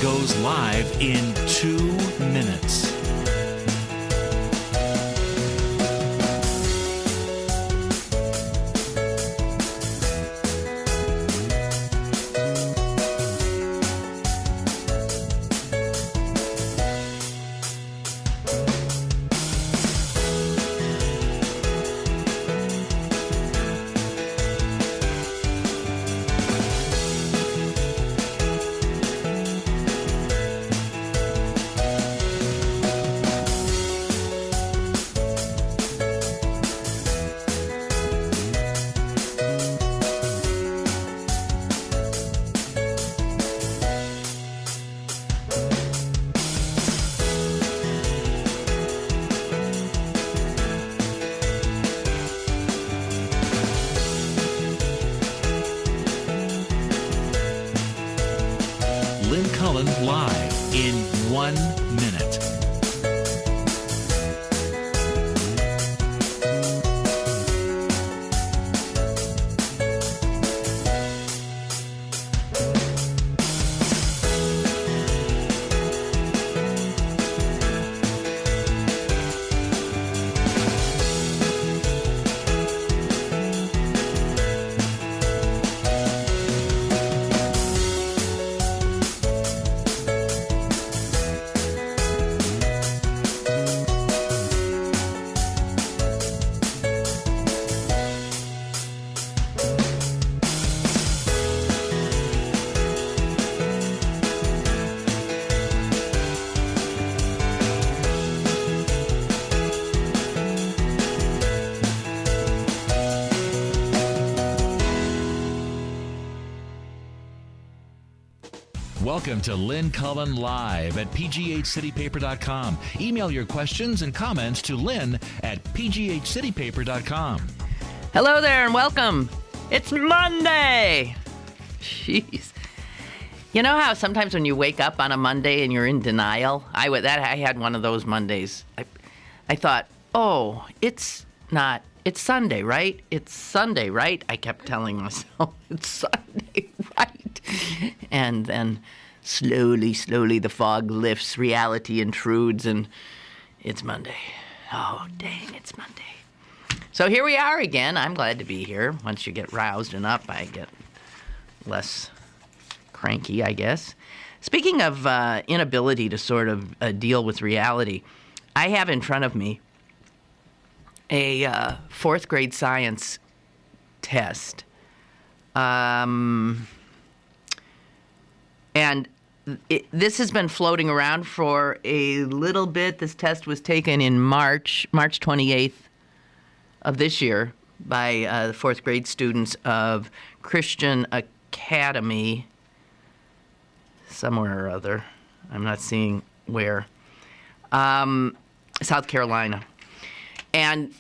goes live in 2 minutes. Lynn Cullen live in 1 minute. Welcome to Lynn Cullen Live at pghcitypaper.com. Email your questions and comments to Lynn at pghcitypaper.com. Hello there and welcome. It's Monday. Jeez. You know how sometimes when you wake up on a Monday and you're in denial? I had one of those Mondays. I thought, oh, it's Sunday, right? It's Sunday, right? I kept telling myself, it's Sunday, right? And then slowly the fog lifts, reality intrudes, and it's Monday. Oh, dang, it's Monday. So here we are again. I'm glad to be here. Once you get roused and up, I get less cranky, I guess. Speaking of inability to sort of deal with reality, I have in front of me a fourth grade science test. And this has been floating around for a little bit. This test was taken in March 28th of this year by the fourth grade students of Christian Academy, somewhere or other. I'm not seeing where. South Carolina. And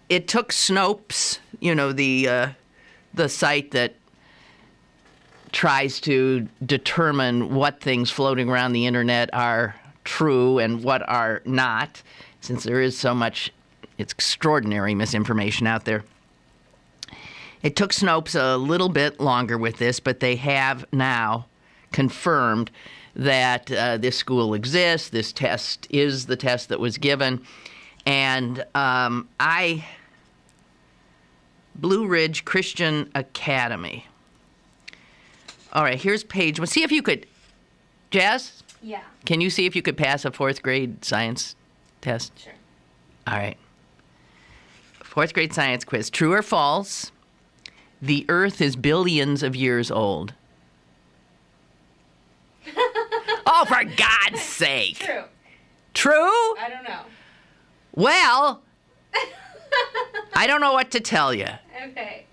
it took Snopes, the site that tries to determine what things floating around the internet are true and what are not, since there is so much extraordinary misinformation out there. It took Snopes a little bit longer with this, but they have now confirmed that this school exists. This test is the test that was given. And Blue Ridge Christian Academy. All right, here's page one. See if you could, Jazz? Yeah. Can you see if you could pass a fourth grade science test? Sure. All right. Fourth grade science quiz. True or false? The Earth is billions of years old. Oh, for God's sake. True. True? I don't know. Well, I don't know what to tell you. Okay.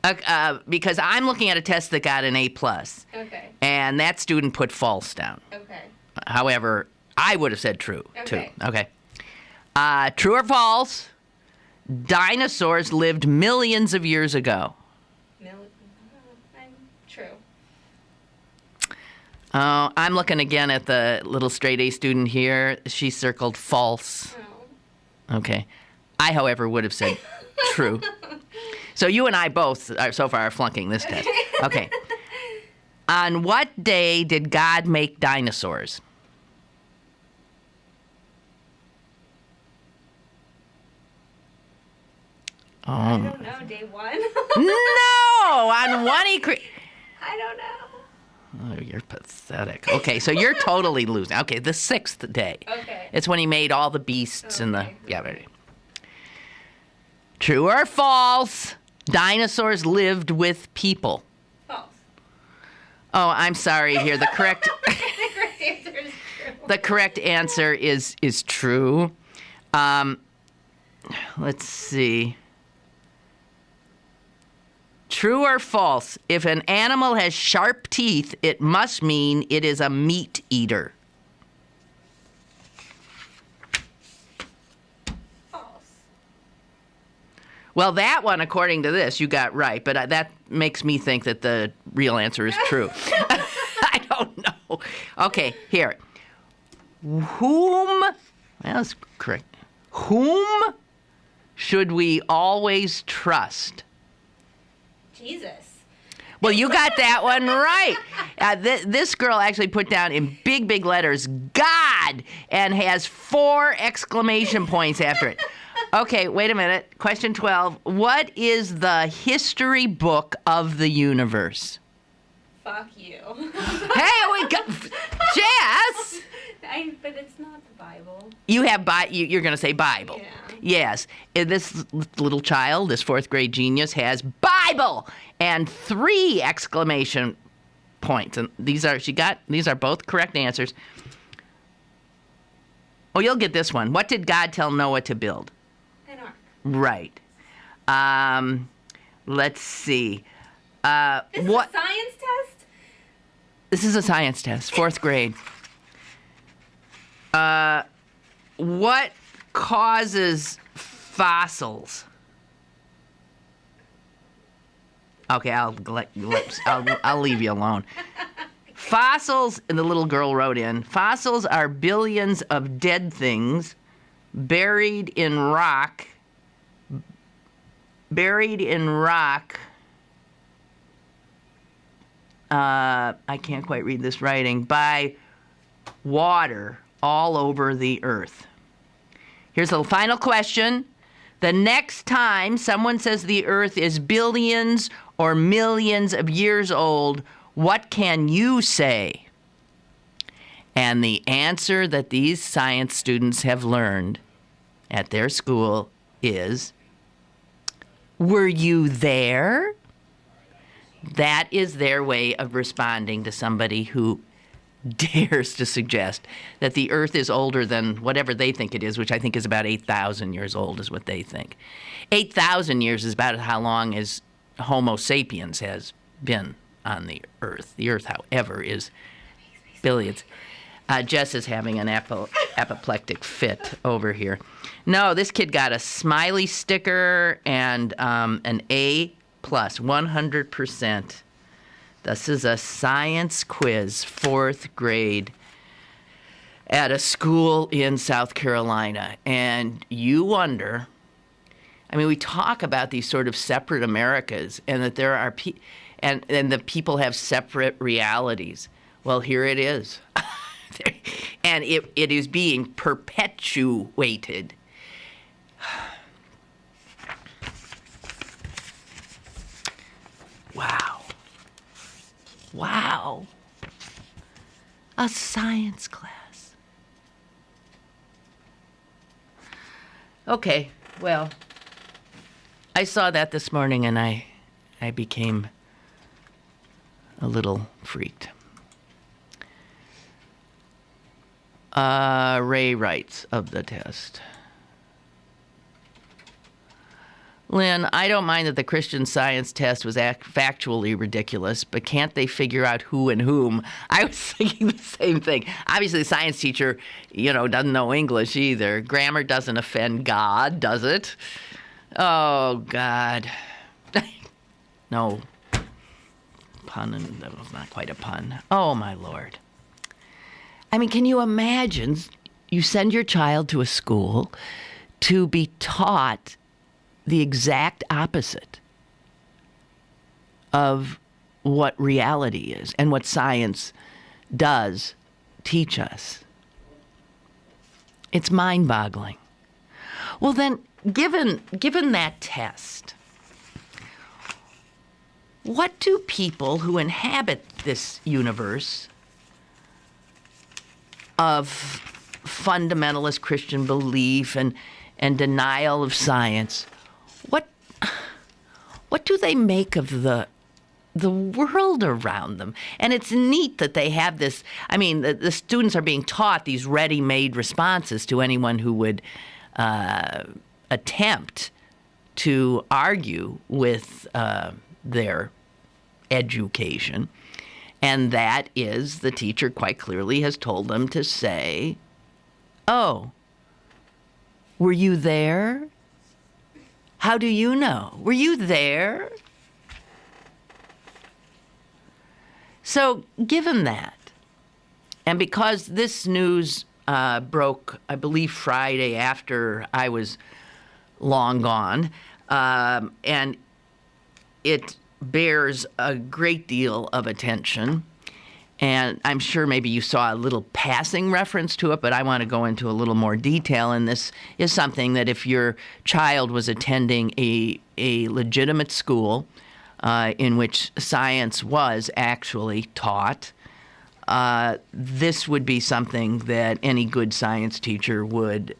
Because I'm looking at a test that got an A+. Okay. And that student put false down. Okay. However, I would have said true, Okay. too. Okay. True or false? Dinosaurs lived millions of years ago. True. I'm looking again at the little straight A student here. She circled false. Oh. Okay. I, however, would have said true. So you and I both so far are flunking this test. Okay. On what day did God make dinosaurs? I don't know. Day 1? No! On one I don't know. Oh, you're pathetic. Okay, so you're totally losing. Okay, the 6th day. Okay. It's when he made all the beasts and the... Okay. Yeah, ready. True or false? Dinosaurs lived with people. False. Oh, I'm sorry here. The correct... The correct answer is true. The correct answer is true. Let's see. True or false? If an animal has sharp teeth, it must mean it is a meat eater. False. Well, that one, according to this, you got right, but that makes me think that the real answer is true. I don't know. Okay, here. That's correct. Whom should we always trust? Jesus. Well, you got that one right. This girl actually put down in big, big letters, God, and has 4 exclamation points after it. Okay, wait a minute. Question 12. What is the history book of the universe? Fuck you. Hey, we got... Jess! But it's not the Bible. You have you're going to say Bible. Yeah. Yes. And this little child, this 4th grade genius, has Bible and 3 exclamation points. And these are both correct answers. Oh, you'll get this one. What did God tell Noah to build? An ark. Right. Let's see. This is a science test? This is a science test, 4th grade. What causes fossils? Okay, I'll leave you alone. Fossils, and the little girl wrote in, fossils are billions of dead things buried in rock. I can't quite read this writing, by water all over the earth. Here's the final question. The next time someone says the earth is billions or millions of years old, what can you say? And the answer that these science students have learned at their school is, were you there? That is their way of responding to somebody who dares to suggest that the earth is older than whatever they think it is, which I think is about 8,000 years old is what they think. 8,000 years is about how long as Homo sapiens has been on the earth. The earth, however, is billions. Jess is having an apoplectic fit over here. No, this kid got a smiley sticker and an A+, 100%. This is a science quiz, 4th grade, at a school in South Carolina. And you wonder, I mean, we talk about these sort of separate Americas and that there are and the people have separate realities. Well, here it is. And it is being perpetuated. Wow. Wow. A science class. Okay, well, I saw that this morning and I became a little freaked. Ray writes of the test. Lynn, I don't mind that the Christian Science test was factually ridiculous, but can't they figure out who and whom? I was thinking the same thing. Obviously, the science teacher, doesn't know English either. Grammar doesn't offend God, does it? Oh, God. No. Pun, and that was not quite a pun. Oh, my Lord. I mean, can you imagine you send your child to a school to be taught the exact opposite of what reality is and what science does teach us. It's mind-boggling. Well, then, given that test, what do people who inhabit this universe of fundamentalist Christian belief and denial of science, what do they make of the world around them? And it's neat that they have this. I mean, the students are being taught these ready-made responses to anyone who would attempt to argue with their education. And that is, the teacher quite clearly has told them to say, "Oh, were you there? How do you know? Were you there?" So, given that, and because this news broke, I believe, Friday after I was long gone, and it bears a great deal of attention, and I'm sure maybe you saw a little passing reference to it, but I want to go into a little more detail, and this is something that if your child was attending a legitimate school in which science was actually taught, this would be something that any good science teacher would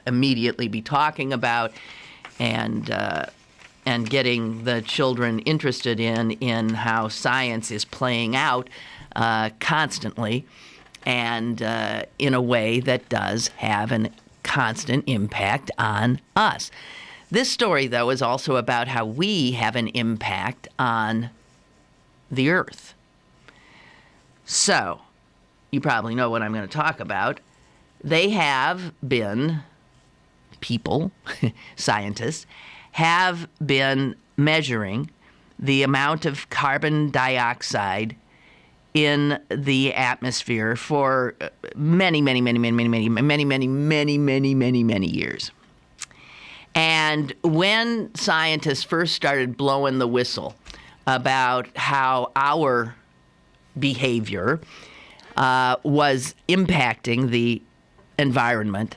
immediately be talking about and getting the children interested in how science is playing out constantly and in a way that does have a constant impact on us. This story, though, is also about how we have an impact on the earth. So, you probably know what I'm going to talk about. They have been, people, scientists, have been measuring the amount of carbon dioxide in the atmosphere for many years. And when scientists first started blowing the whistle about how our behavior was impacting the environment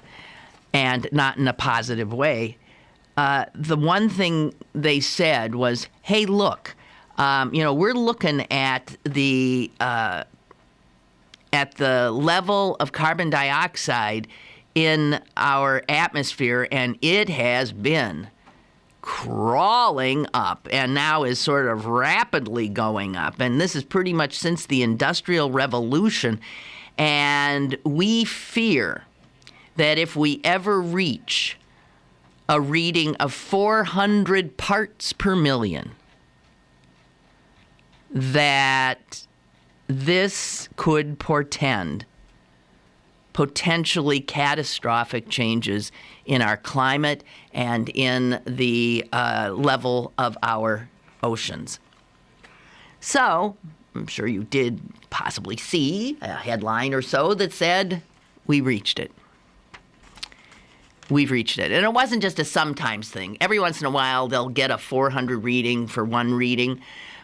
and not in a positive way, the one thing they said was, "Hey, look, we're looking at the level of carbon dioxide in our atmosphere, and it has been crawling up and now is sort of rapidly going up. And this is pretty much since the Industrial Revolution. And we fear that if we ever reach a reading of 400 parts per million, that this could portend potentially catastrophic changes in our climate and in the level of our oceans." So, I'm sure you did possibly see a headline or so that said, "We reached it. We've reached it." And it wasn't just a sometimes thing. Every once in a while, they'll get a 400 reading for one reading.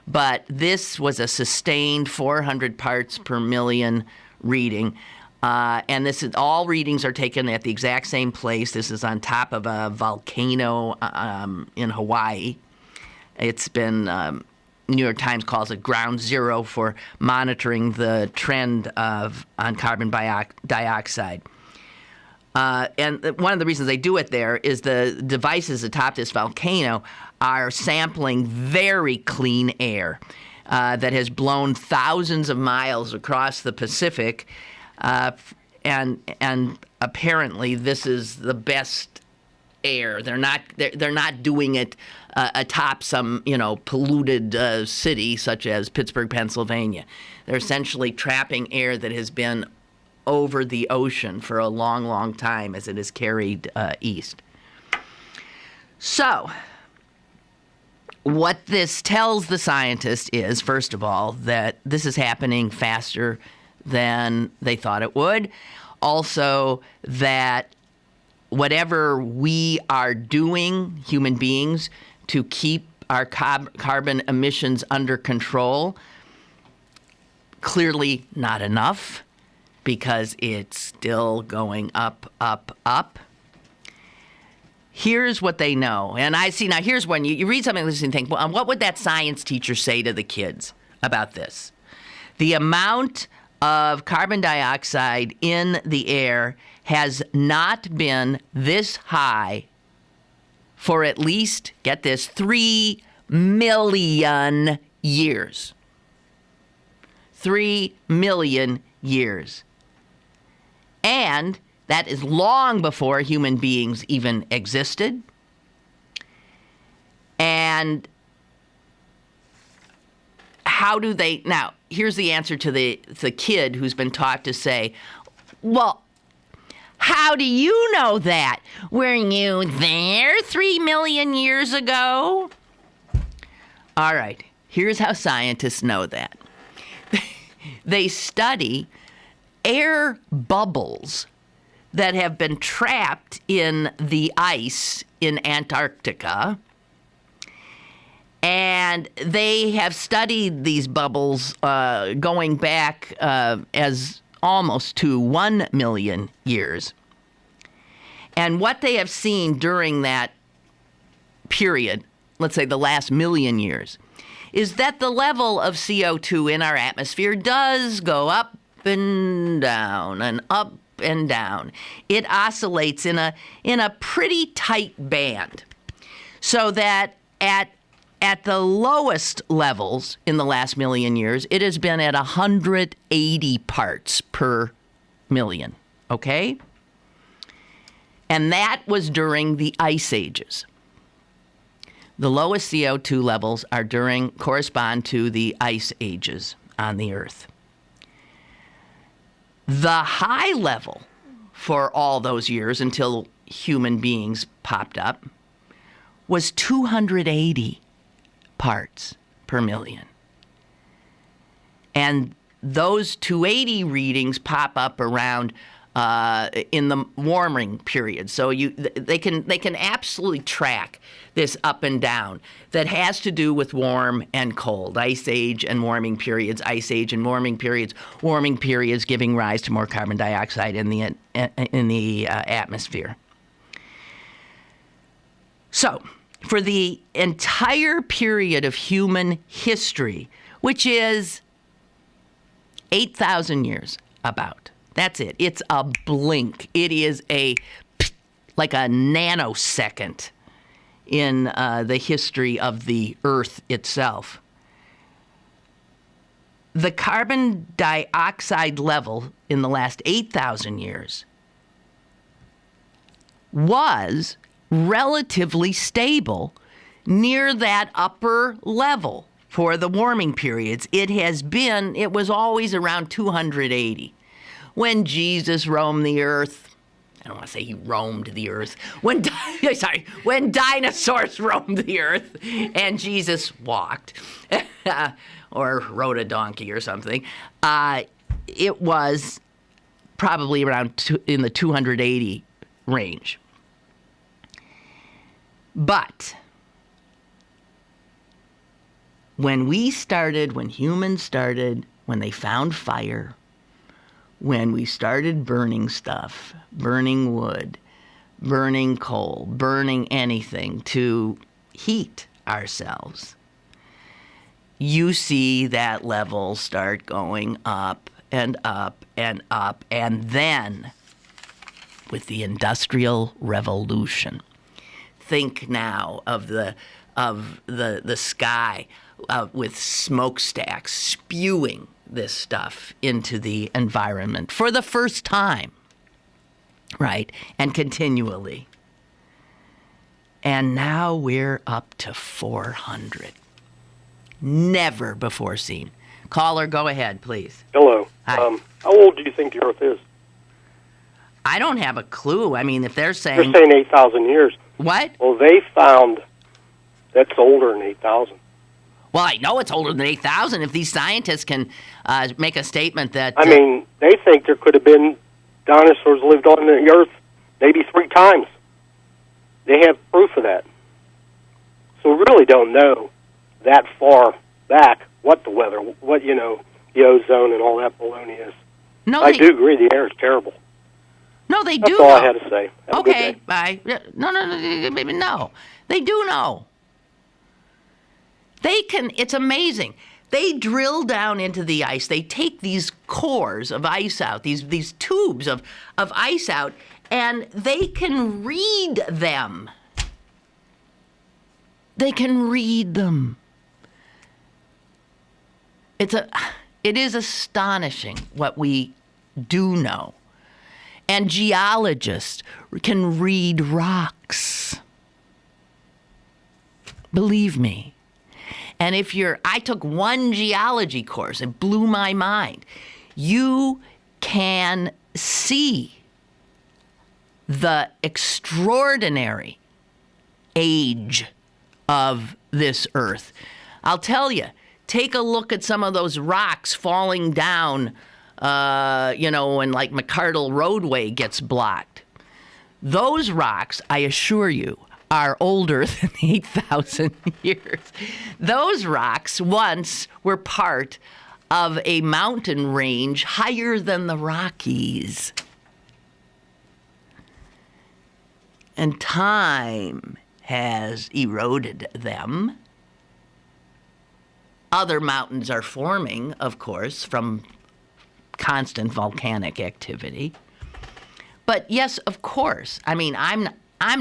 But this was a sustained 400 parts per million reading. And this is, all readings are taken at the exact same place. This is on top of a volcano in Hawaii. It's been, New York Times calls it ground zero for monitoring the trend on carbon dioxide. And one of the reasons they do it there is the devices atop this volcano are sampling very clean air that has blown thousands of miles across the Pacific. And apparently this is the best air. They're not doing it atop some polluted city such as Pittsburgh, Pennsylvania. They're essentially trapping air that has been over the ocean for a long, long time as it is carried east. So, what this tells the scientists is, first of all, that this is happening faster than they thought it would. Also, that whatever we are doing, human beings, to keep our carbon emissions under control? Clearly not enough, because it's still going up, up, up. Here's what they know. And I see, now here's when you read something like this and think, well, what would that science teacher say to the kids about this? The amount of carbon dioxide in the air has not been this high for at least, get this, 3 million years. 3 million years. And that is long before human beings even existed. And how do they... Now, here's the answer to the kid who's been taught to say, well, how do you know that? Were you there 3 million years ago? All right, here's how scientists know that. They study air bubbles that have been trapped in the ice in Antarctica. And they have studied these bubbles going back as almost to 1 million years. And what they have seen during that period, let's say the last million years, is that the level of CO2 in our atmosphere does go up and down and up and down. It oscillates in a pretty tight band, so that at the lowest levels in the last million years, it has been at 180 parts per million, okay? And that was during the ice ages. The lowest CO2 levels correspond to the ice ages on the Earth. The high level for all those years until human beings popped up was 280 parts per million. And those 280 readings pop up around in the warming period. So they can absolutely track this up and down that has to do with warm and cold, ice age and warming periods, ice age and warming periods giving rise to more carbon dioxide in the atmosphere. So, for the entire period of human history, which is 8,000 years about. That's it. It's a blink. It is like a nanosecond in the history of the Earth itself. The carbon dioxide level in the last 8,000 years was relatively stable near that upper level for the warming periods. It was always around 280. When Jesus roamed the earth, I don't want to say he roamed the earth. When dinosaurs roamed the earth and Jesus walked or rode a donkey or something, it was probably around in the 280 range. But when humans started, when they found fire, when we started burning stuff, burning wood, burning coal, burning anything to heat ourselves, you see that level start going up and up and up. And then, with the Industrial Revolution, think now of the sky with smokestacks spewing this stuff into the environment for the first time, right? And continually. And now we're up to 400. Never before seen. Caller, go ahead, please. Hello. Hi. How old do you think the Earth is? I don't have a clue. I mean, if they're saying... They're saying 8,000 years. What? Well, they found that's older than 8,000. Well, I know it's older than 8,000. If these scientists can make a statement that... I mean, they think there could have been dinosaurs lived on the Earth maybe 3 times. They have proof of that. So we really don't know that far back what the weather, what, the ozone and all that baloney is. No, I do agree the air is terrible. No, they That's do all know. I had to say. Have a good Okay, day. bye. No. They do know. It's amazing. They drill down into the ice. They take these cores of ice out, these tubes of ice out, and they can read them. They can read them. It is astonishing what we do know. And geologists can read rocks. Believe me. And I took one geology course, it blew my mind. You can see the extraordinary age of this earth. I'll tell you, take a look at some of those rocks falling down, when like McCardle roadway gets blocked. Those rocks, I assure you, are older than 8,000 years. Those rocks once were part of a mountain range higher than the Rockies. And time has eroded them. Other mountains are forming, of course, from constant volcanic activity. But yes, of course. I mean, I'm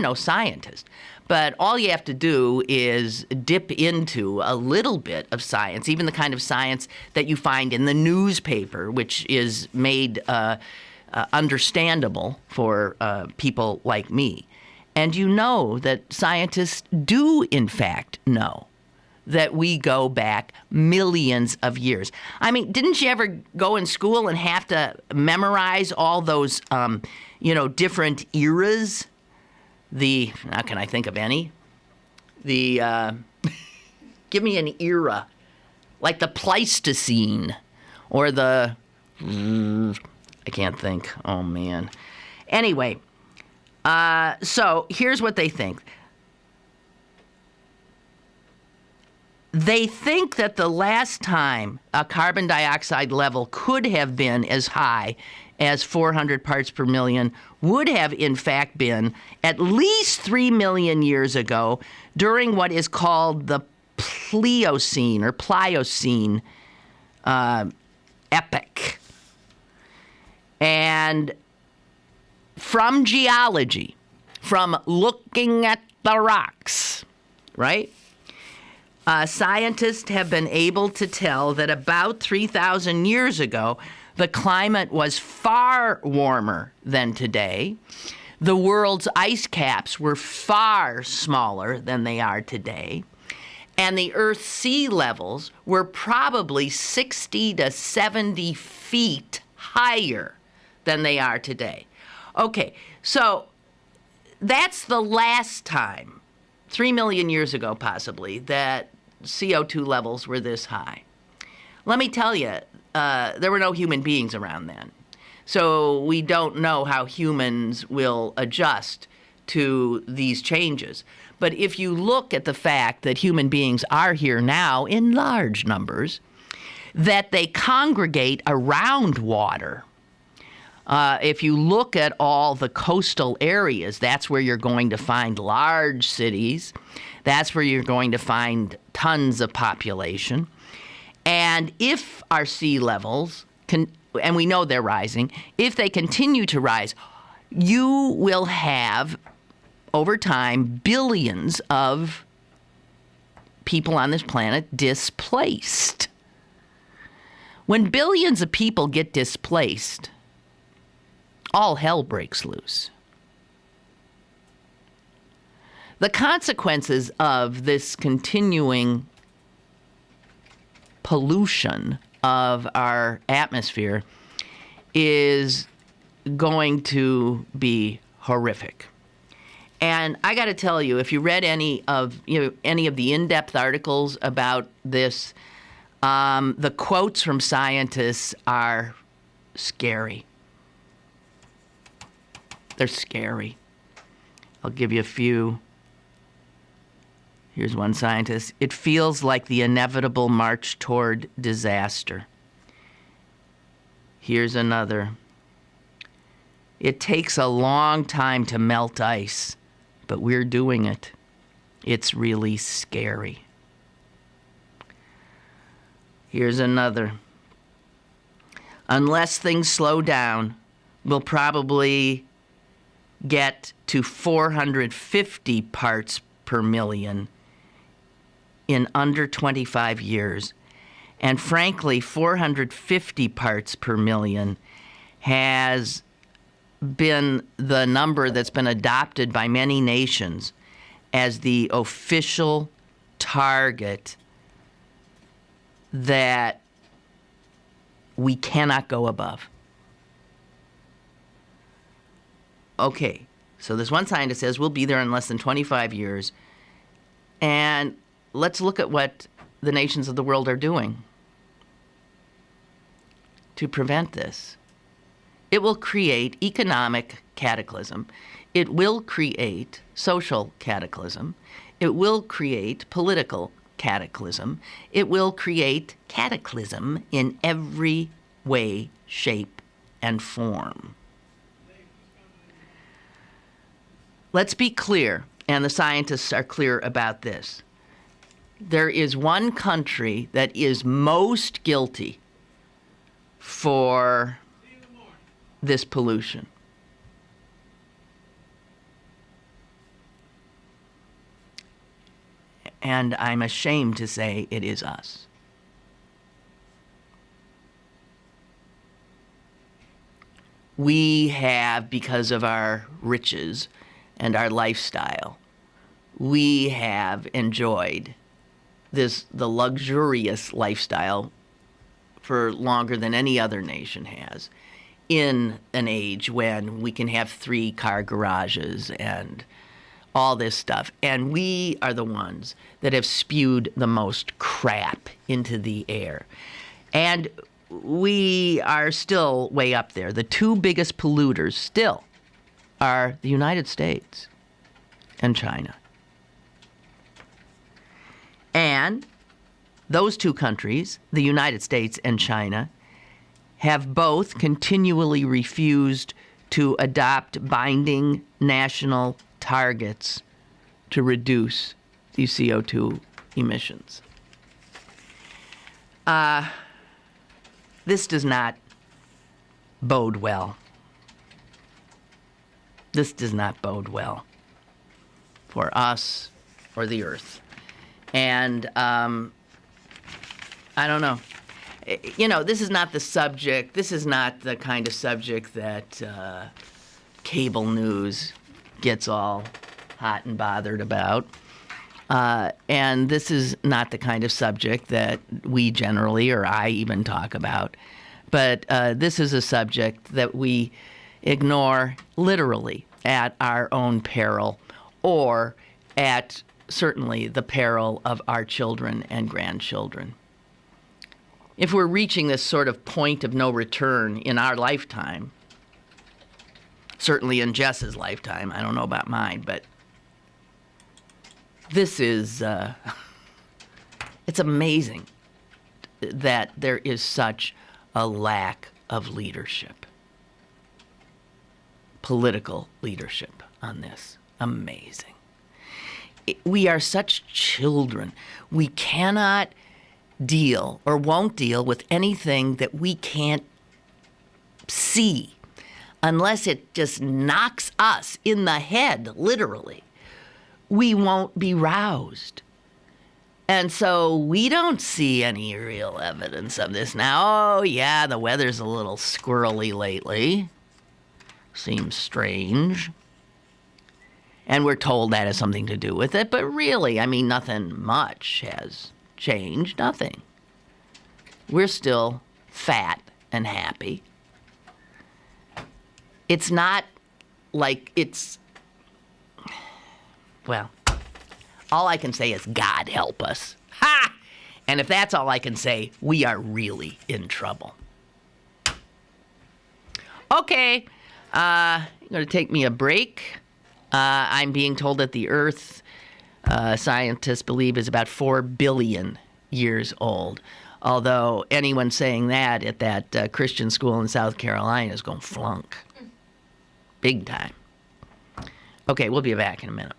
no scientist, but all you have to do is dip into a little bit of science, even the kind of science that you find in the newspaper, which is made understandable for people like me. And you know that scientists do, in fact, know that we go back millions of years. I mean, didn't you ever go in school and have to memorize all those, different eras? Now can I think of any? Give me an era, like the Pleistocene, or I can't think. Oh, man. Anyway, so here's what they think. They think that the last time a carbon dioxide level could have been as high as 400 parts per million would have, in fact, been at least 3 million years ago during what is called the Pliocene or Pliocene epoch. And from geology, from looking at the rocks, right? Scientists have been able to tell that about 3,000 years ago, the climate was far warmer than today. The world's ice caps were far smaller than they are today. And the Earth's sea levels were probably 60 to 70 feet higher than they are today. Okay, so that's the last time, 3 million years ago possibly, that CO2 levels were this high. Let me tell you, there were no human beings around then. So we don't know how humans will adjust to these changes. But if you look at the fact that human beings are here now in large numbers, that they congregate around water. If you look at all the coastal areas, that's where you're going to find large cities. That's where you're going to find tons of population. And if our sea levels, and we know they're rising, if they continue to rise, you will have, over time, billions of people on this planet displaced. When billions of people get displaced, all hell breaks loose. The consequences of this continuing pollution of our atmosphere is going to be horrific. And I got to tell you, if you read any of the in-depth articles about this, the quotes from scientists are scary. They're scary. I'll give you a few. Here's one scientist. It feels like the inevitable march toward disaster. Here's another. It takes a long time to melt ice, but we're doing it. It's really scary. Here's another. Unless things slow down, we'll probably get to 450 parts per million in under 25 years. And frankly, 450 parts per million has been the number that's been adopted by many nations as the official target that we cannot go above. Okay, so this one scientist says we'll be there in less than 25 years. And let's look at what the nations of the world are doing to prevent this. It will create economic cataclysm. It will create social cataclysm. It will create political cataclysm. It will create cataclysm in every way, shape, and form. Let's be clear, and the scientists are clear about this. There is one country that is most guilty for this pollution. And I'm ashamed to say it is us. We have, because of our riches and our lifestyle, we have enjoyed the luxurious lifestyle for longer than any other nation has, in an age when we can have 3-car garages and all this stuff. And we are the ones that have spewed the most crap into the air. And we are still way up there. The 2 biggest polluters still are the United States and China. And those 2 countries, the United States and China, have both continually refused to adopt binding national targets to reduce these CO2 emissions. This does not bode well. This does not bode well for us or the earth. And I don't know. You know, this is not the subject. This is not the kind of subject that cable news gets all hot and bothered about. And this is not the kind of subject that we generally, or I even, talk about. But this is a subject that we ignore literally at our own peril, or at certainly the peril of our children and grandchildren. If we're reaching this sort of point of no return in our lifetime, certainly in Jess's lifetime, I don't know about mine, but this is, it's amazing that there is such a lack of leadership, political leadership on this. Amazing. We are such children. We cannot deal or won't deal with anything that we can't see unless it just knocks us in the head, literally. We won't be roused. And so we don't see any real evidence of this now. Oh, yeah, the weather's a little squirrely lately. Seems strange. And we're told that has something to do with it. But really, I mean, nothing much has changed. Nothing. We're still fat and happy. It's not like it's... Well, all I can say is God help us. Ha! And if that's all I can say, we are really in trouble. Okay, I'm going to take me a break. I'm being told that the Earth scientists believe is about 4 billion years old. Although anyone saying that at that Christian school in South Carolina is going to flunk. Big time. Okay, we'll be back in a minute.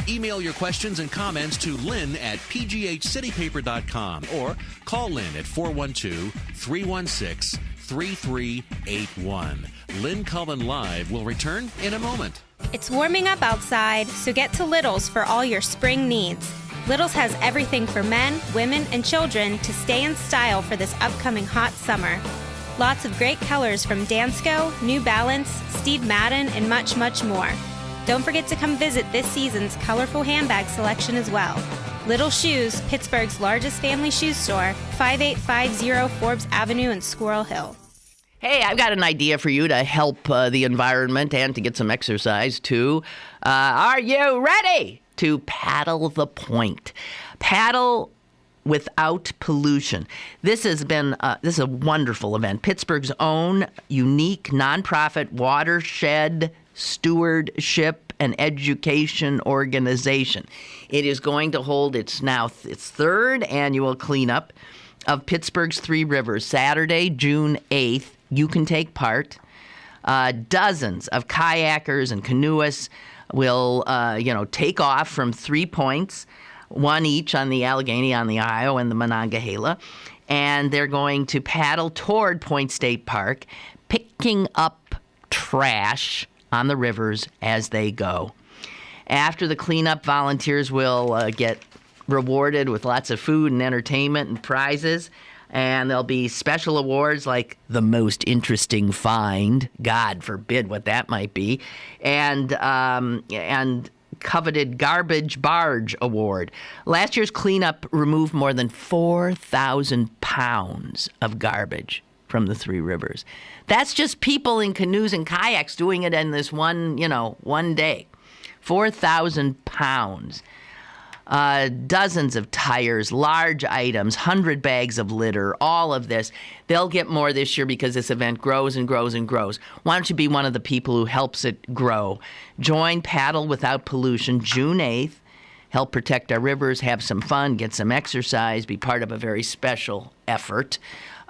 Email your questions and comments to Lynn at pghcitypaper.com or call Lynn at 412-316-3381. Lynn Cullen Live will return in a moment. It's warming up outside, so get to Little's for all your spring needs. Little's has everything for men, women, and children to stay in style for this upcoming hot summer. Lots of great colors from Dansko, New Balance, Steve Madden, and much, much more. Don't forget to come visit this season's colorful handbag selection as well. Little Shoes, Pittsburgh's largest family shoe store, 5850 Forbes Avenue in Squirrel Hill. Hey, I've got an idea for you to help the environment and to get some exercise, too. Are you ready to paddle the point? Paddle without pollution. This is a wonderful event. Pittsburgh's own unique nonprofit watershed stewardship and education organization. It is going to hold its third annual cleanup of Pittsburgh's 3 rivers, Saturday, June 8th. You can take part. Dozens of kayakers and canoeists will, take off from 3 points, one each on the Allegheny, on the Ohio, and the Monongahela, and they're going to paddle toward Point State Park, picking up trash on the rivers as they go. After the cleanup, volunteers will get rewarded with lots of food and entertainment and prizes. And there'll be special awards like the most interesting find, God forbid what that might be, and coveted Garbage Barge Award. Last year's cleanup removed more than 4,000 pounds of garbage from the 3 rivers. That's just people in canoes and kayaks doing it in this one day. 4,000 pounds. Dozens of tires, large items, 100 bags of litter, all of this. They'll get more this year because this event grows and grows and grows. Why don't you be one of the people who helps it grow? Join Paddle Without Pollution June 8th. Help protect our rivers, have some fun, get some exercise, be part of a very special effort.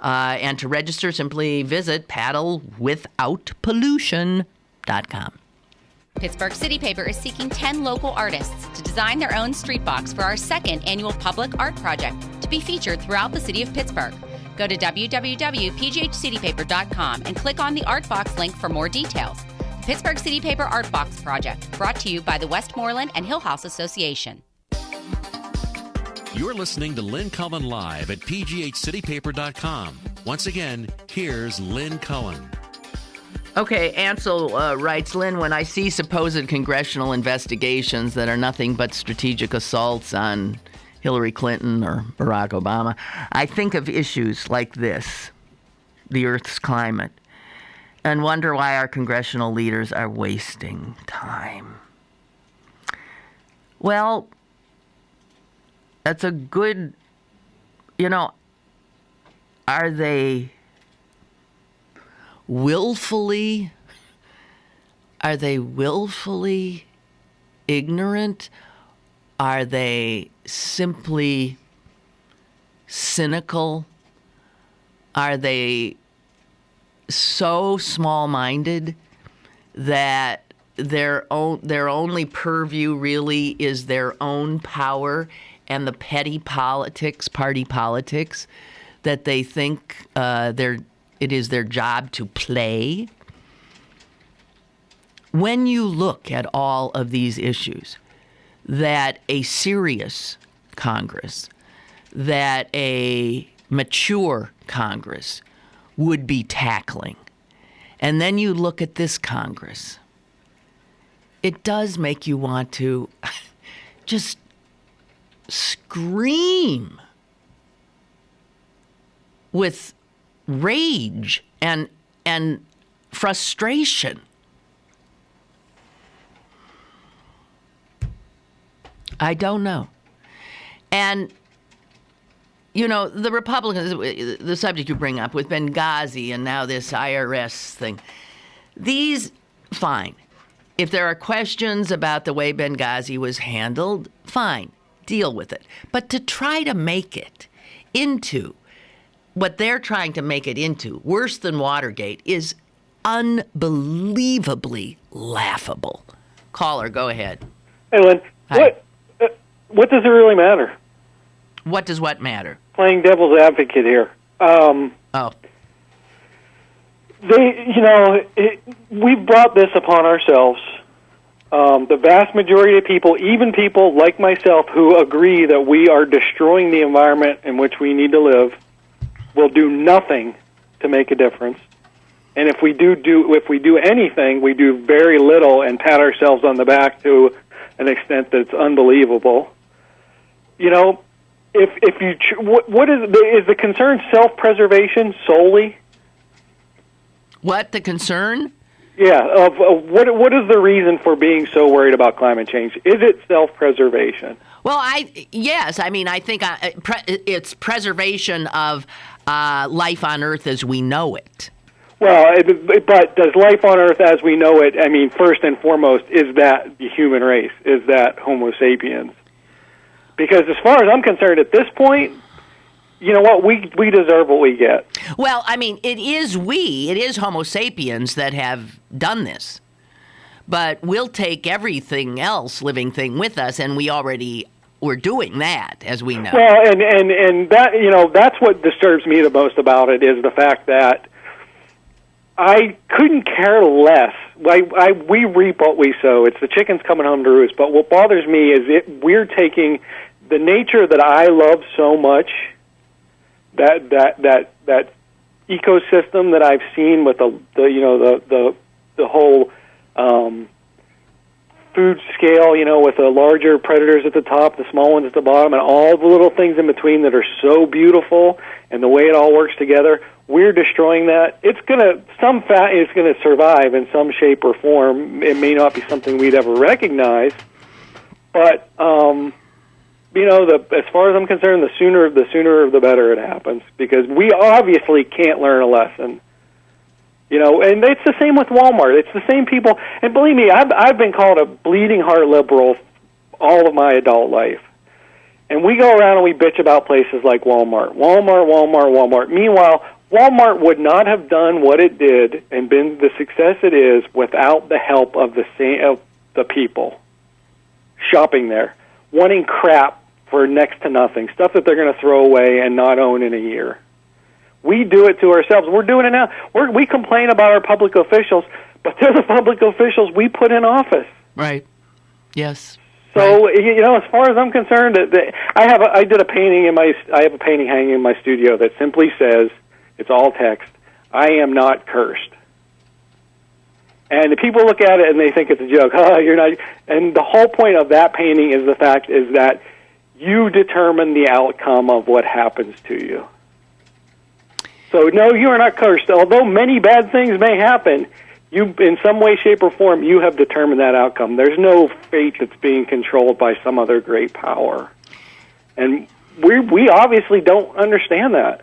And to register, simply visit paddlewithoutpollution.com. Pittsburgh City Paper is seeking 10 local artists to design their own street box for our 2nd annual public art project to be featured throughout the city of Pittsburgh. Go to www.pghcitypaper.com and click on the Art Box link for more details. The Pittsburgh City Paper Art Box Project, brought to you by the Westmoreland and Hill House Association. You're listening to Lynn Cullen Live at pghcitypaper.com. Once again, here's Lynn Cullen. Okay, Ansel writes, Lynn, when I see supposed congressional investigations that are nothing but strategic assaults on Hillary Clinton or Barack Obama, I think of issues like this, the Earth's climate, and wonder why our congressional leaders are wasting time. Well, that's a good, are they willfully ignorant? Are they simply cynical? Are they so small-minded that their only purview really is their own power and the petty politics, party politics, that they think it is their job to play? When you look at all of these issues that a serious Congress, that a mature Congress would be tackling, and then you look at this Congress, it does make you want to just scream with rage and frustration. I don't know. And, the Republicans, the subject you bring up with Benghazi and now this IRS thing, these, fine. If there are questions about the way Benghazi was handled, fine, deal with it. But to try to make it into what they're trying to make it into, worse than Watergate, is unbelievably laughable. Caller, go ahead. Hey, Lynn, what does it really matter? What does what matter? Playing devil's advocate here. We've brought this upon ourselves. The vast majority of people, even people like myself who agree that we are destroying the environment in which we need to live, will do nothing to make a difference. And if we do anything, we do very little and pat ourselves on the back to an extent that's unbelievable. What is the concern? Self-preservation solely? What the concern? Yeah. What is the reason for being so worried about climate change? Is it self-preservation? Well, yes. I mean, I think it's preservation of life on Earth as we know it. Well, but does life on Earth as we know it, I mean, first and foremost, is that the human race? Is that Homo sapiens? Because as far as I'm concerned at this point, you know what, we deserve what we get. Well, I mean, it is Homo sapiens that have done this. But we'll take everything else, living thing with us, and we're doing that, as we know. Well, and that, that's what disturbs me the most about it, is the fact that I couldn't care less. We reap what we sow. It's the chickens coming home to roost. But what bothers me is we're taking the nature that I love so much, that ecosystem that I've seen with the whole food scale, with the larger predators at the top, the small ones at the bottom, and all the little things in between that are so beautiful, and the way it all works together. We're destroying that. It's gonna survive in some shape or form. It may not be something we'd ever recognize, but as far as I'm concerned, the sooner the better it happens, because we obviously can't learn a lesson. And it's the same with Walmart. It's the same people, and believe me, I've been called a bleeding heart liberal all of my adult life. And we go around and we bitch about places like Walmart. Meanwhile, Walmart would not have done what it did and been the success it is without the help of the people shopping there, wanting crap for next to nothing, stuff that they're going to throw away and not own in a year. We do it to ourselves. We're doing it now. We complain about our public officials, but they're the public officials we put in office. Right. Yes. So, as far as I'm concerned, I have a painting hanging in my studio that simply says, it's all text, I am not cursed. And the people look at it and they think it's a joke. You're not. And the whole point of that painting is that you determine the outcome of what happens to you. So, no, you are not cursed. Although many bad things may happen, you, in some way, shape, or form, you have determined that outcome. There's no fate that's being controlled by some other great power. And we obviously don't understand that.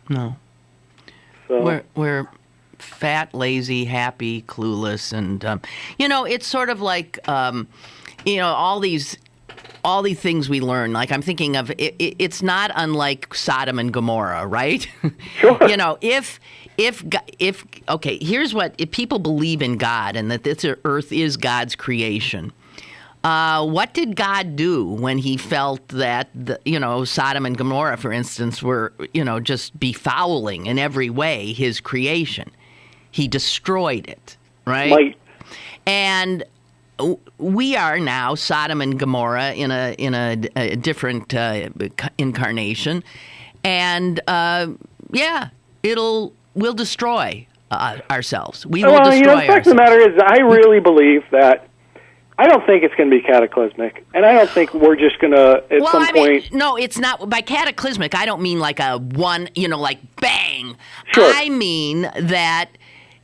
No. So. We're fat, lazy, happy, clueless, and it's sort of like all these things we learn. Like, I'm thinking of it's not unlike Sodom and Gomorrah, right? Sure. If here's what, if people believe in God and that this earth is God's creation, what did God do when he felt that, Sodom and Gomorrah, for instance, were, just befouling in every way his creation? He destroyed it, right? Right. And we are now Sodom and Gomorrah in a different incarnation. And, we'll destroy ourselves. We will destroy ourselves. The fact of the matter is, I really believe that I don't think it's going to be cataclysmic, and I don't think we're just going to, at some point... No, it's not. By cataclysmic, I don't mean like a one, like bang. Sure. I mean that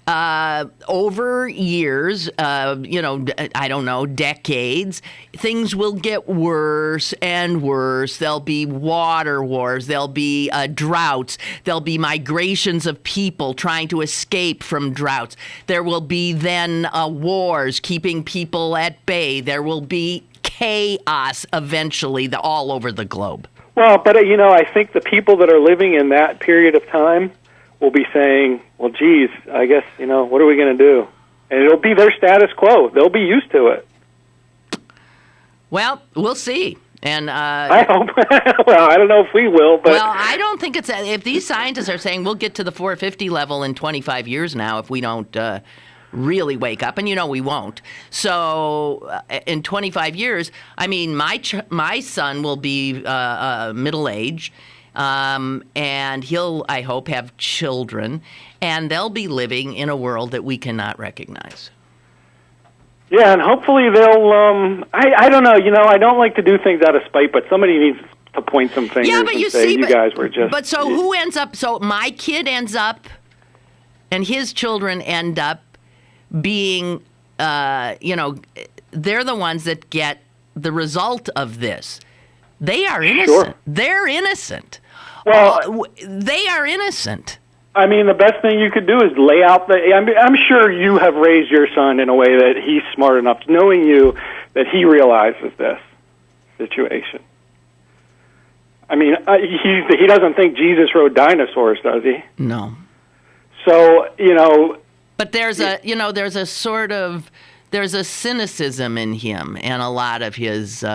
over years, I don't know, decades, things will get worse and worse. There'll be water wars. There'll be droughts. There'll be migrations of people trying to escape from droughts. There will be then wars keeping people at bay. There will be chaos eventually all over the globe. Well, but, I think the people that are living in that period of time will be saying, well, geez, I guess, what are we going to do? And it'll be their status quo. They'll be used to it. Well, we'll see. And I hope. Well, I don't know if we will, but... Well, I don't think it's... If these scientists are saying we'll get to the 450 level in 25 years now if we don't really wake up, and we won't. So in 25 years, I mean, my son will be middle-aged, and he'll, I hope, have children, and they'll be living in a world that we cannot recognize. Yeah, and hopefully they'll, I don't know, I don't like to do things out of spite, but somebody needs to point some fingers and say, you guys were just... But so who ends up, so my kid ends up, and his children end up being, they're the ones that get the result of this. They are innocent. Sure. They're innocent. Well, they are innocent. I mean, the best thing you could do is lay out I'm sure you have raised your son in a way that he's smart enough, knowing you, that he realizes this situation. I mean, he doesn't think Jesus rode dinosaurs, does he? No. So, But there's a cynicism in him and a lot of his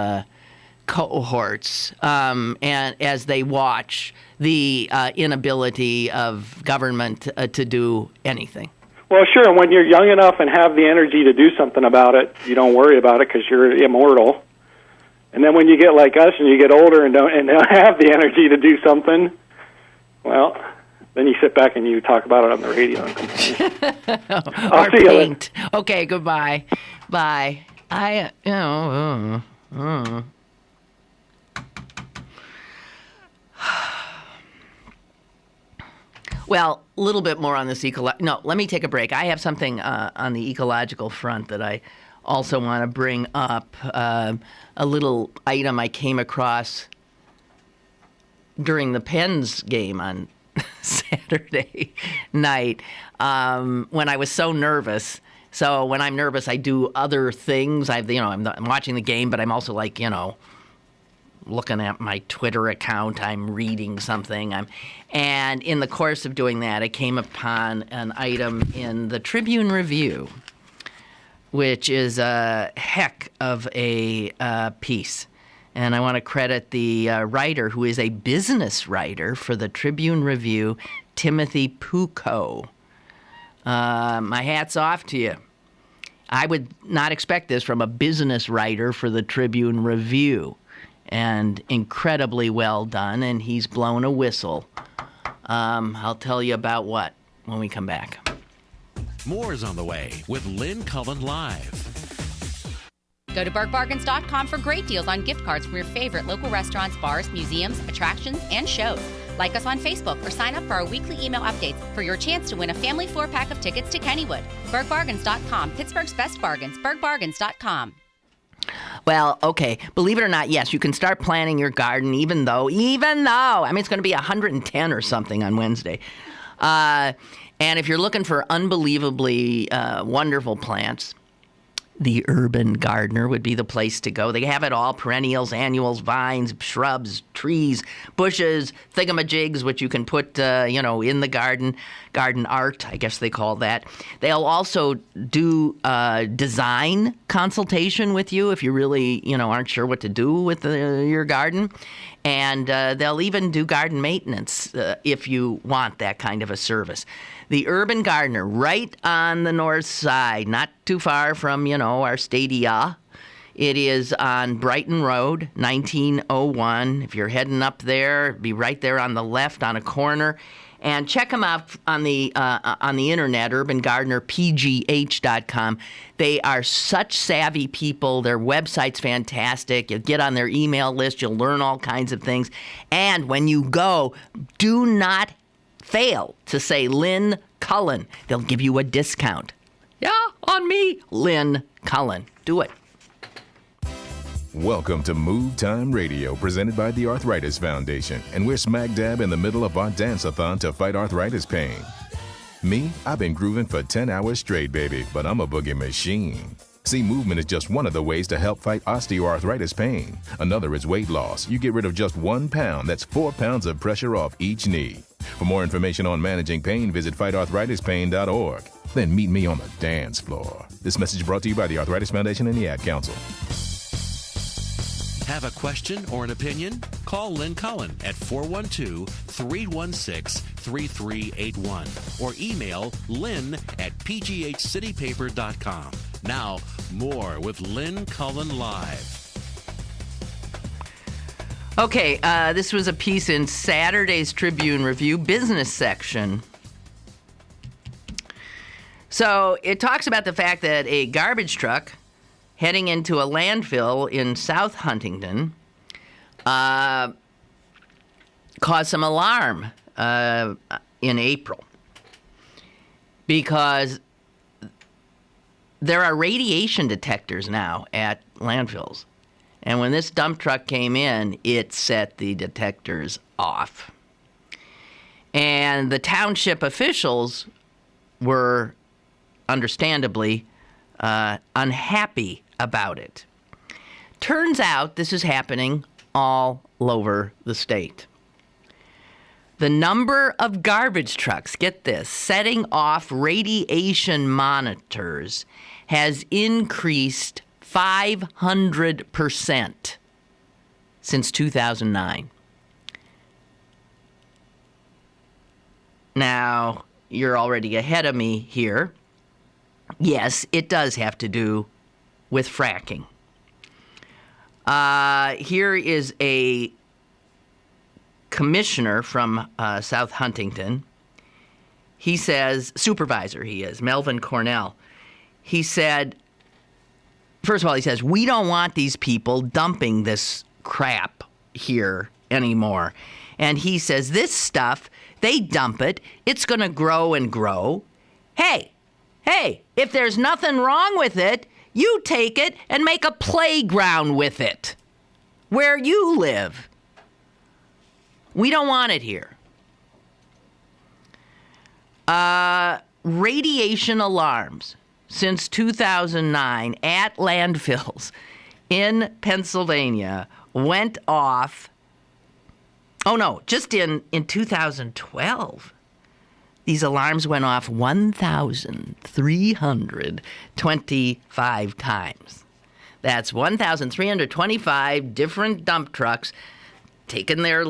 cohorts, and as they watch the inability of government to do anything. Well, sure, when you're young enough and have the energy to do something about it, you don't worry about it because you're immortal. And then when you get like us and you get older and don't have the energy to do something, well, then you sit back and you talk about it on the radio and complain. I'll see you later. Okay, goodbye. Bye. Well, a little bit more on this No, let me take a break. I have something on the ecological front that I also want to bring up. A little item I came across during the Pens game on Saturday night when I was so nervous. So when I'm nervous, I do other things. I'm watching the game, but I'm also like, looking at my Twitter account, I'm reading something. And in the course of doing that, I came upon an item in the Tribune Review, which is a heck of a piece. And I want to credit the writer, who is a business writer for the Tribune Review, Timothy Pucco. My hat's off to you. I would not expect this from a business writer for the Tribune Review. And incredibly well done, and he's blown a whistle. I'll tell you about what when we come back. More is on the way with Lynn Cullen Live. Go to BurkeBargains.com for great deals on gift cards from your favorite local restaurants, bars, museums, attractions, and shows. Like us on Facebook or sign up for our weekly email updates for your chance to win a family 4-pack of tickets to Kennywood. BurkeBargains.com, Pittsburgh's best bargains. BurkeBargains.com. Well, okay, believe it or not, yes, you can start planning your garden even though, I mean, it's going to be 110 or something on Wednesday. And if you're looking for unbelievably wonderful plants, the Urban Gardener would be the place to go. They have it all: perennials, annuals, vines, shrubs, trees, bushes, thingamajigs, which you can put, in the garden art, I guess they call that. They'll also do design consultation with you if you really, aren't sure what to do with your garden. And they'll even do garden maintenance if you want that kind of a service. The Urban Gardener, right on the north side, not too far from, our stadia. It is on Brighton Road, 1901. If you're heading up there, be right there on the left on a corner. And check them out on the internet, urbangardenerpgh.com. They are such savvy people. Their website's fantastic. You'll get on their email list. You'll learn all kinds of things. And when you go, do not fail to say Lynn Cullen, they'll give you a discount. Yeah, on me, Lynn Cullen. Do it. Welcome to Move Time Radio, presented by the Arthritis Foundation. And we're smack dab in the middle of our dance-a-thon to fight arthritis pain. Me, I've been grooving for 10 hours straight, baby, but I'm a boogie machine. See, movement is just one of the ways to help fight osteoarthritis pain. Another is weight loss. You get rid of just 1 pound. That's 4 pounds of pressure off each knee. For more information on managing pain, visit fightarthritispain.org. Then meet me on the dance floor. This message brought to you by the Arthritis Foundation and the Ad Council. Have a question or an opinion? Call Lynn Cullen at 412-316-3381 or email lynn@pghcitypaper.com. Now, more with Lynn Cullen Live. Okay, this was a piece in Saturday's Tribune Review business section. So it talks about the fact that a garbage truck heading into a landfill in South Huntington caused some alarm in April because there are radiation detectors now at landfills. And when this dump truck came in, it set the detectors off. And the township officials were understandably unhappy about it. Turns out this is happening all over the state. The number of garbage trucks, get this, setting off radiation monitors has increased 500% since 2009. Now, you're already ahead of me here. Yes, it does have to do with fracking. Here is a commissioner from South Huntington. He says, supervisor he is, Melvin Cornell. He said, first of all, he says, we don't want these people dumping this crap here anymore. And he says, this stuff, they dump it, it's going to grow and grow. Hey, if there's nothing wrong with it, you take it and make a playground with it where you live. We don't want it here. Radiation alarms since 2009 at landfills in Pennsylvania went off. Oh, no, just in 2012. These alarms went off 1,325 times. That's 1,325 different dump trucks taking their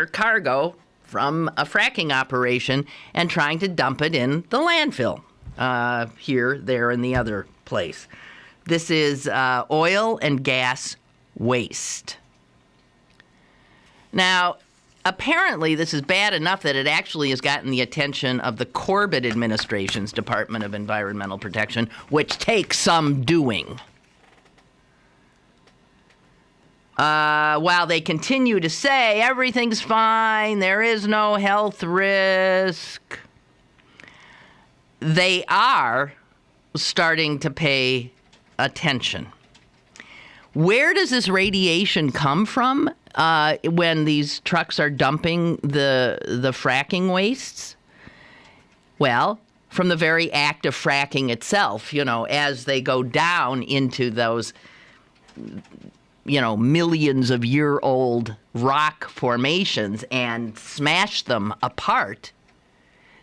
cargo from a fracking operation and trying to dump it in the landfill here, there, and the other place. This is oil and gas waste. Now, apparently, this is bad enough that it actually has gotten the attention of the Corbett administration's Department of Environmental Protection, which takes some doing. While they continue to say everything's fine, there is no health risk, they are starting to pay attention. Where does this radiation come from when these trucks are dumping the fracking wastes? Well, from the very act of fracking itself, as they go down into those, millions of year-old rock formations and smash them apart,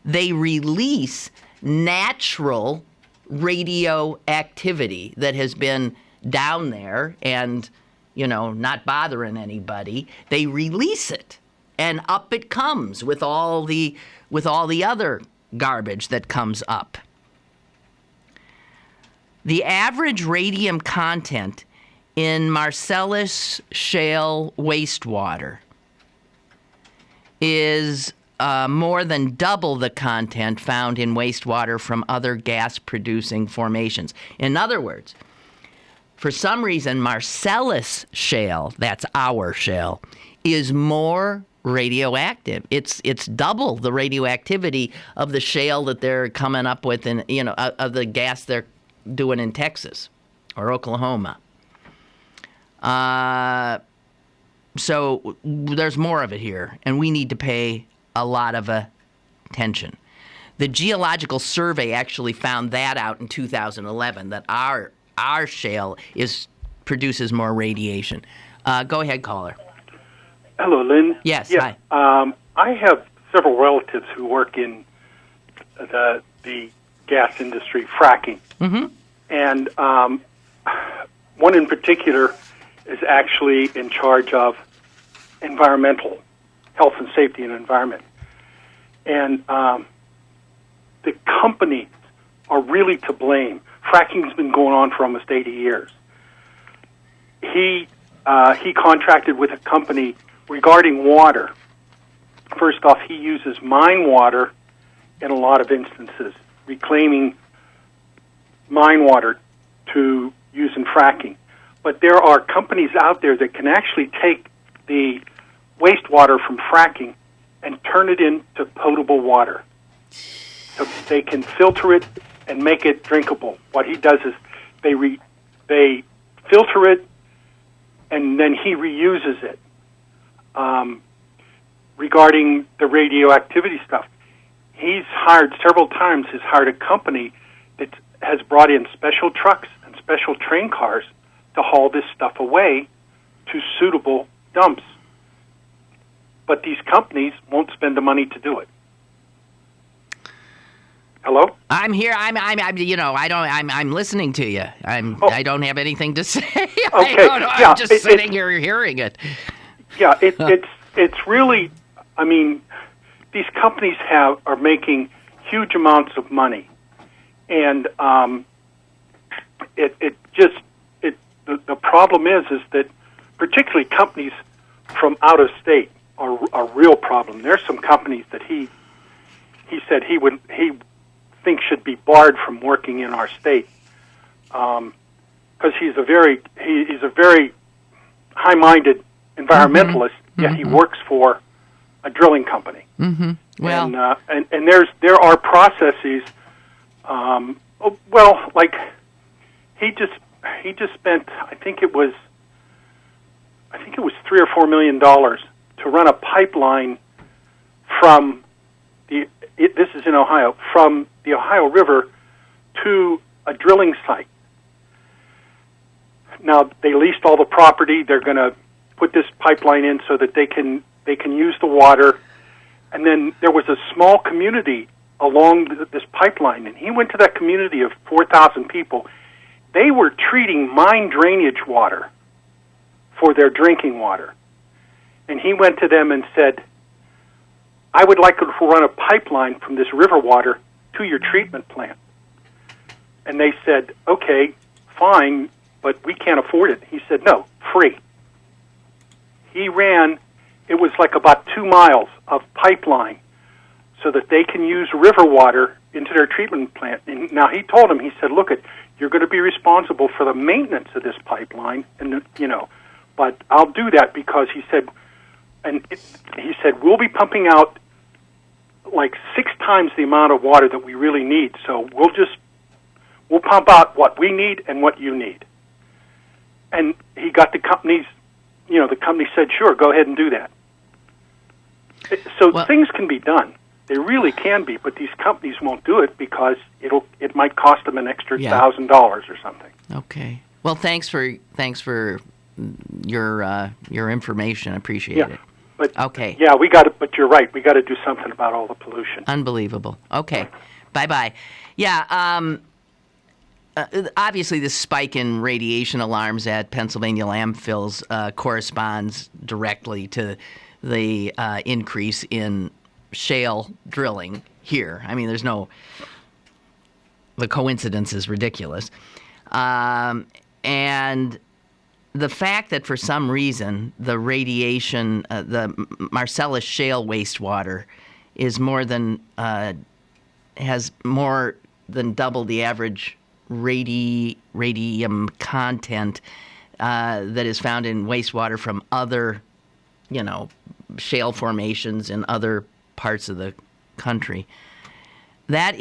they release natural radioactivity that has been down there and, not bothering anybody. They release it, and up it comes with all the other garbage that comes up. The average radium content in Marcellus shale wastewater is more than double the content found in wastewater from other gas-producing formations. In other words, for some reason, Marcellus shale, that's our shale, is more radioactive. It's double the radioactivity of the shale that they're coming up with, and of the gas they're doing in Texas or Oklahoma. So there's more of it here, and we need to pay a lot of attention. The Geological Survey actually found that out in 2011, that our shale produces more radiation. Go ahead, caller. Hello, Lynn. Yes, yeah, hi. I have several relatives who work in the gas industry, fracking. Mm-hmm. And one in particular is actually in charge of environmental health and safety and environment. And the companies are really to blame. Fracking's been going on for almost 80 years. He contracted with a company regarding water. First off, he uses mine water in a lot of instances, reclaiming mine water to use in fracking. But there are companies out there that can actually take the wastewater from fracking and turn it into potable water. So they can filter it and make it drinkable. What he does is they filter it and then he reuses it. Regarding the radioactivity stuff, he's hired several times. He's hired a company that has brought in special trucks and special train cars to haul this stuff away to suitable dumps. But these companies won't spend the money to do it. Hello? I'm here. I'm listening to you. I don't have anything to say. Okay. I'm just sitting here hearing it. Yeah, it's really, I mean, these companies are making huge amounts of money, and the problem is that particularly companies from out of state are a real problem. There's some companies that he said he thinks should be barred from working in our state because he's a very high-minded environmentalist. Mm-hmm. Yet he works for a drilling company. Mm-hmm. Well, and there are processes. Like he just spent I think it was $3 or $4 million to run a pipeline from this is in Ohio, from the Ohio River to a drilling site. Now they leased all the property. They're going to put this pipeline in so that they can use the water. And then there was a small community along this pipeline, and he went to that community of 4,000 people. They were treating mine drainage water for their drinking water. And he went to them and said, I would like to run a pipeline from this river water to your treatment plant. And they said, okay, fine, but we can't afford it. He said, no, free. He ran, it was like about 2 miles of pipeline so that they can use river water into their treatment plant. And now he told him, he said, look, you're going to be responsible for the maintenance of this pipeline, and but I'll do that because he said, we'll be pumping out like 6 times the amount of water that we really need. So we'll pump out what we need and what you need. And he got the companies, the company said, sure, go ahead and do that. So things can be done. They really can be, but these companies won't do it because it might cost them an extra $1,000 or something. Okay. Well, thanks for your information. I appreciate it. But okay. Yeah, we got it. But you're right. We got to do something about all the pollution. Unbelievable. Okay. Bye. Yeah. Obviously, the spike in radiation alarms at Pennsylvania landfills corresponds directly to the increase in shale drilling here. I mean, the coincidence is ridiculous. And the fact that for some reason the radiation, the Marcellus shale wastewater is has more than double the average radium content that is found in wastewater from other, shale formations in other parts of the country. That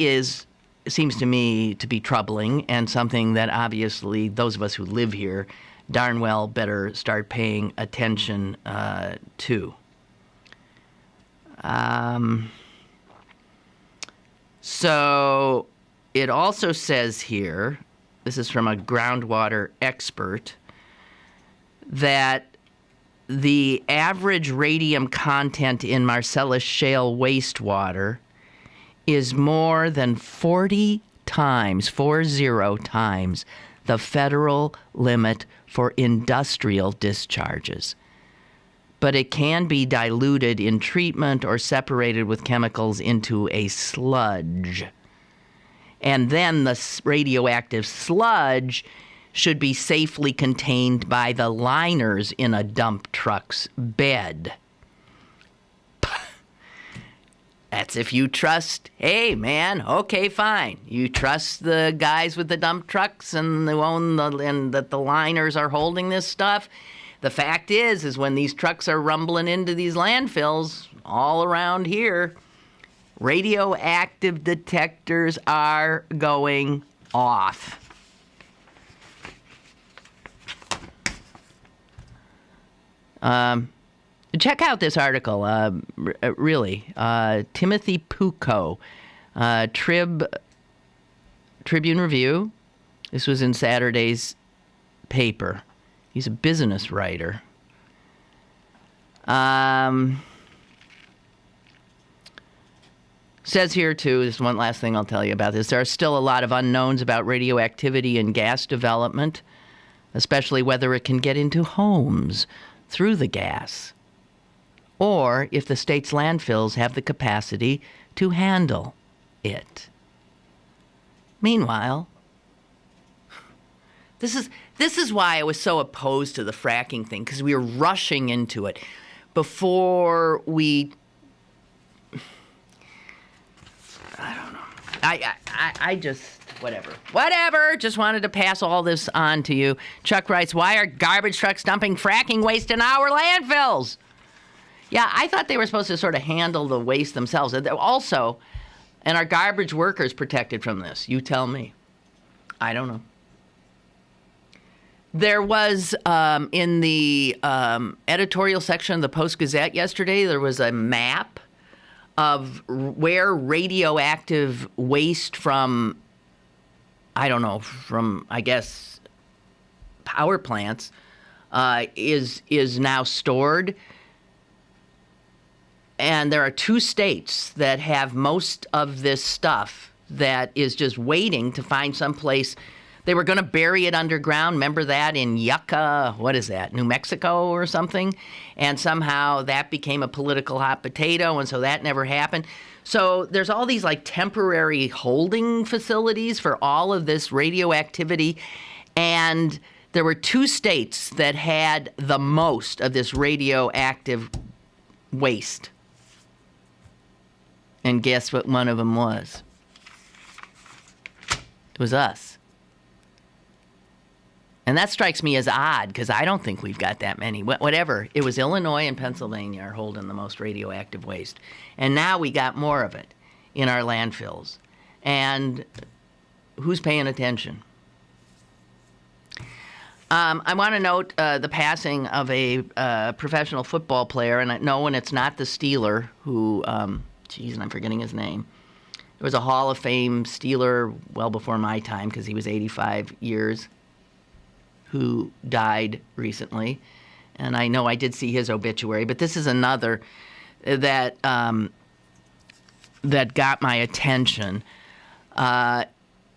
seems to me to be troubling, and something that obviously those of us who live here darn well better start paying attention to. So it also says here, this is from a groundwater expert, that the average radium content in Marcellus shale wastewater is more than 40 times the federal limit for industrial discharges. But it can be diluted in treatment or separated with chemicals into a sludge. And then the radioactive sludge should be safely contained by the liners in a dump truck's bed. That's if you trust, hey man, okay, fine. You trust the guys with the dump trucks and that the liners are holding this stuff. The fact is when these trucks are rumbling into these landfills all around here, radioactive detectors are going off. Check out this article, really. Timothy Pucco, Tribune Review. This was in Saturday's paper. He's a business writer. Says here, too, this is one last thing I'll tell you about this. There are still a lot of unknowns about radioactivity in gas development, especially whether it can get into homes through the gas, or if the state's landfills have the capacity to handle it. Meanwhile, this is why I was so opposed to the fracking thing, because we were rushing into it before we. I don't know. I just whatever. Just wanted to pass all this on to you. Chuck writes, why are garbage trucks dumping fracking waste in our landfills? Yeah, I thought they were supposed to sort of handle the waste themselves. Also, and are garbage workers protected from this? You tell me. I don't know. There was, in the editorial section of the Post-Gazette yesterday, there was a map of where radioactive waste from, I guess, power plants is now stored. And there are 2 states that have most of this stuff that is just waiting to find some place. They were going to bury it underground. Remember that in Yucca, what is that, New Mexico or something? And somehow that became a political hot potato, and so that never happened. So there's all these like temporary holding facilities for all of this radioactivity. And there were 2 states that had the most of this radioactive waste. And guess what one of them was? It was us. And that strikes me as odd, because I don't think we've got that many. Whatever. It was Illinois and Pennsylvania are holding the most radioactive waste. And now we got more of it in our landfills. And who's paying attention? I want to note the passing of a professional football player. And no, and it's not the Steeler who, and I'm forgetting his name. There was a Hall of Fame Steeler well before my time, because he was 85 years, who died recently. And I know I did see his obituary, but this is another that that got my attention.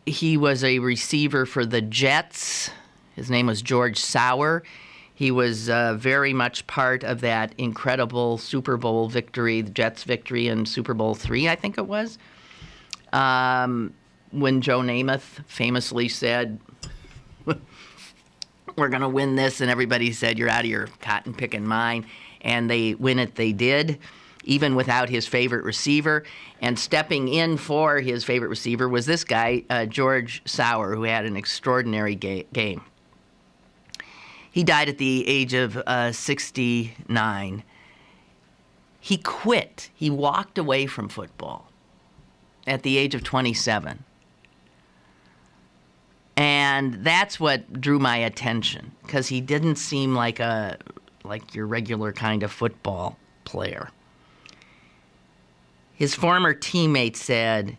He was a receiver for the Jets. His name was George Sauer. He was very much part of that incredible Super Bowl victory, the Jets' victory in Super Bowl III, I think it was, when Joe Namath famously said, we're going to win this, and everybody said, you're out of your cotton-picking mind. And they win it, they did, even without his favorite receiver. And stepping in for his favorite receiver was this guy, George Sauer, who had an extraordinary game. He died at the age of 69. He quit. He walked away from football at the age of 27. And that's what drew my attention, because he didn't seem like your regular kind of football player. His former teammate said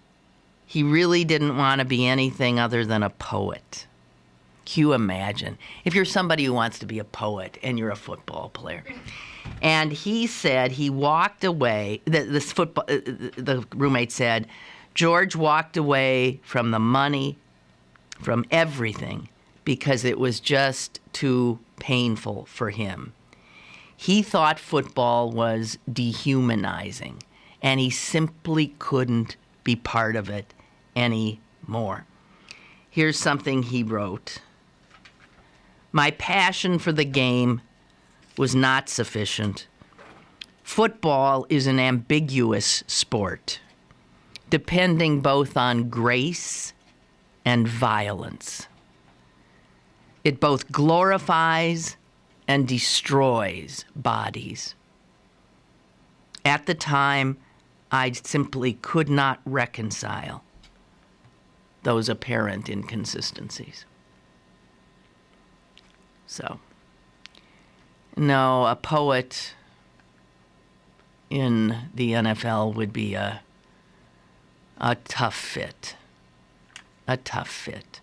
he really didn't want to be anything other than a poet. Can you imagine if you're somebody who wants to be a poet and you're a football player? And he said he walked away. The roommate said George walked away from the money, from everything, because it was just too painful for him. He thought football was dehumanizing, and he simply couldn't be part of it anymore. Here's something he wrote. My passion for the game was not sufficient. Football is an ambiguous sport, depending both on grace and violence. It both glorifies and destroys bodies. At the time, I simply could not reconcile those apparent inconsistencies. So, no, a poet in the NFL would be a tough fit. A tough fit.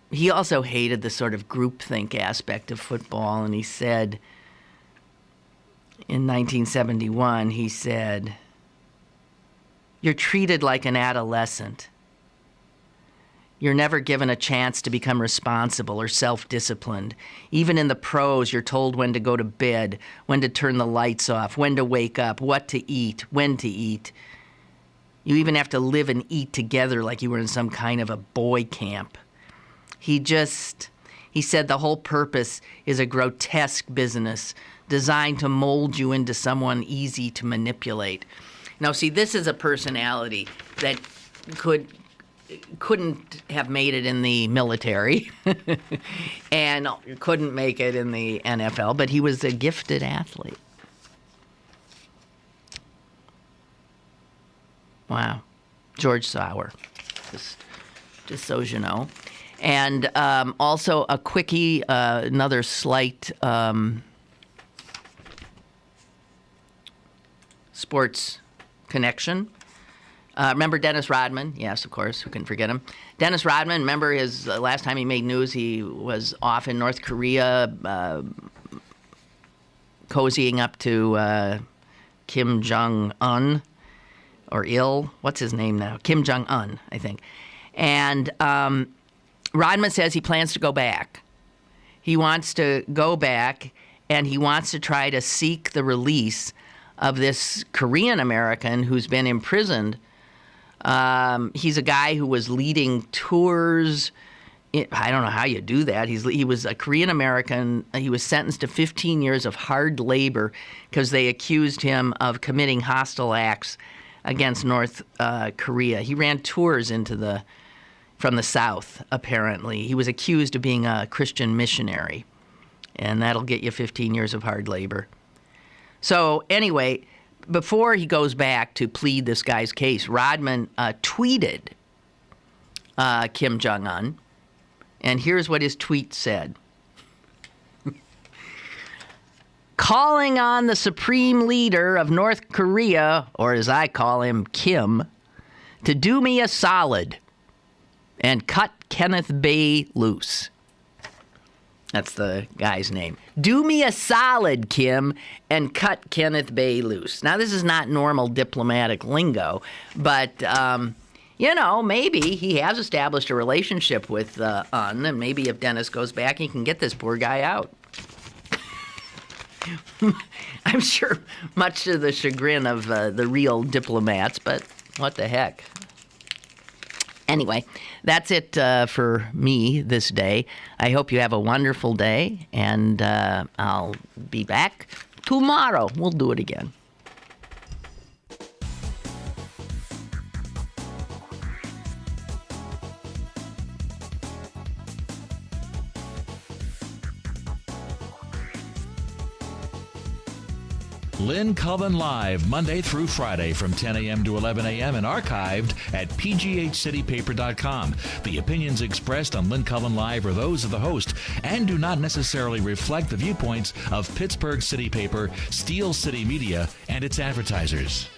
He also hated the sort of groupthink aspect of football, and he said, in 1971, he said, "You're treated like an adolescent. You're never given a chance to become responsible or self-disciplined. Even in the pros, you're told when to go to bed, when to turn the lights off, when to wake up, what to eat, when to eat. You even have to live and eat together like you were in some kind of a boy camp." He said the whole purpose is a grotesque business designed to mold you into someone easy to manipulate. Now, see, this is a personality that couldn't have made it in the military and couldn't make it in the NFL, but he was a gifted athlete. Wow. George Sauer, just so you know. And also a quickie, another slight sports connection. Remember Dennis Rodman? Yes, of course. Who can forget him? Dennis Rodman, remember his last time he made news, he was off in North Korea cozying up to Kim Jong-un, or what's his name now? Kim Jong-un, I think. And Rodman says he plans to go back. He wants to go back, and he wants to try to seek the release of this Korean American who's been imprisoned. He's a guy who was leading tours. I don't know how you do that. He was a Korean American. He was sentenced to 15 years of hard labor because they accused him of committing hostile acts against North Korea. He ran tours from the South, apparently. He was accused of being a Christian missionary, and that'll get you 15 years of hard labor. So anyway, before he goes back to plead this guy's case, Rodman tweeted Kim Jong-un, and here's what his tweet said. Calling on the supreme leader of North Korea, or as I call him, Kim, to do me a solid and cut Kenneth Bay loose. That's the guy's name. Do me a solid, Kim, and cut Kenneth Bay loose. Now, this is not normal diplomatic lingo, but, maybe he has established a relationship with Un, and maybe if Dennis goes back, he can get this poor guy out. I'm sure much to the chagrin of the real diplomats, but what the heck. Anyway, that's it for me this day. I hope you have a wonderful day, and I'll be back tomorrow. We'll do it again. Lynn Cullen Live, Monday through Friday from 10 a.m. to 11 a.m. and archived at pghcitypaper.com. The opinions expressed on Lynn Cullen Live are those of the host and do not necessarily reflect the viewpoints of Pittsburgh City Paper, Steel City Media, and its advertisers.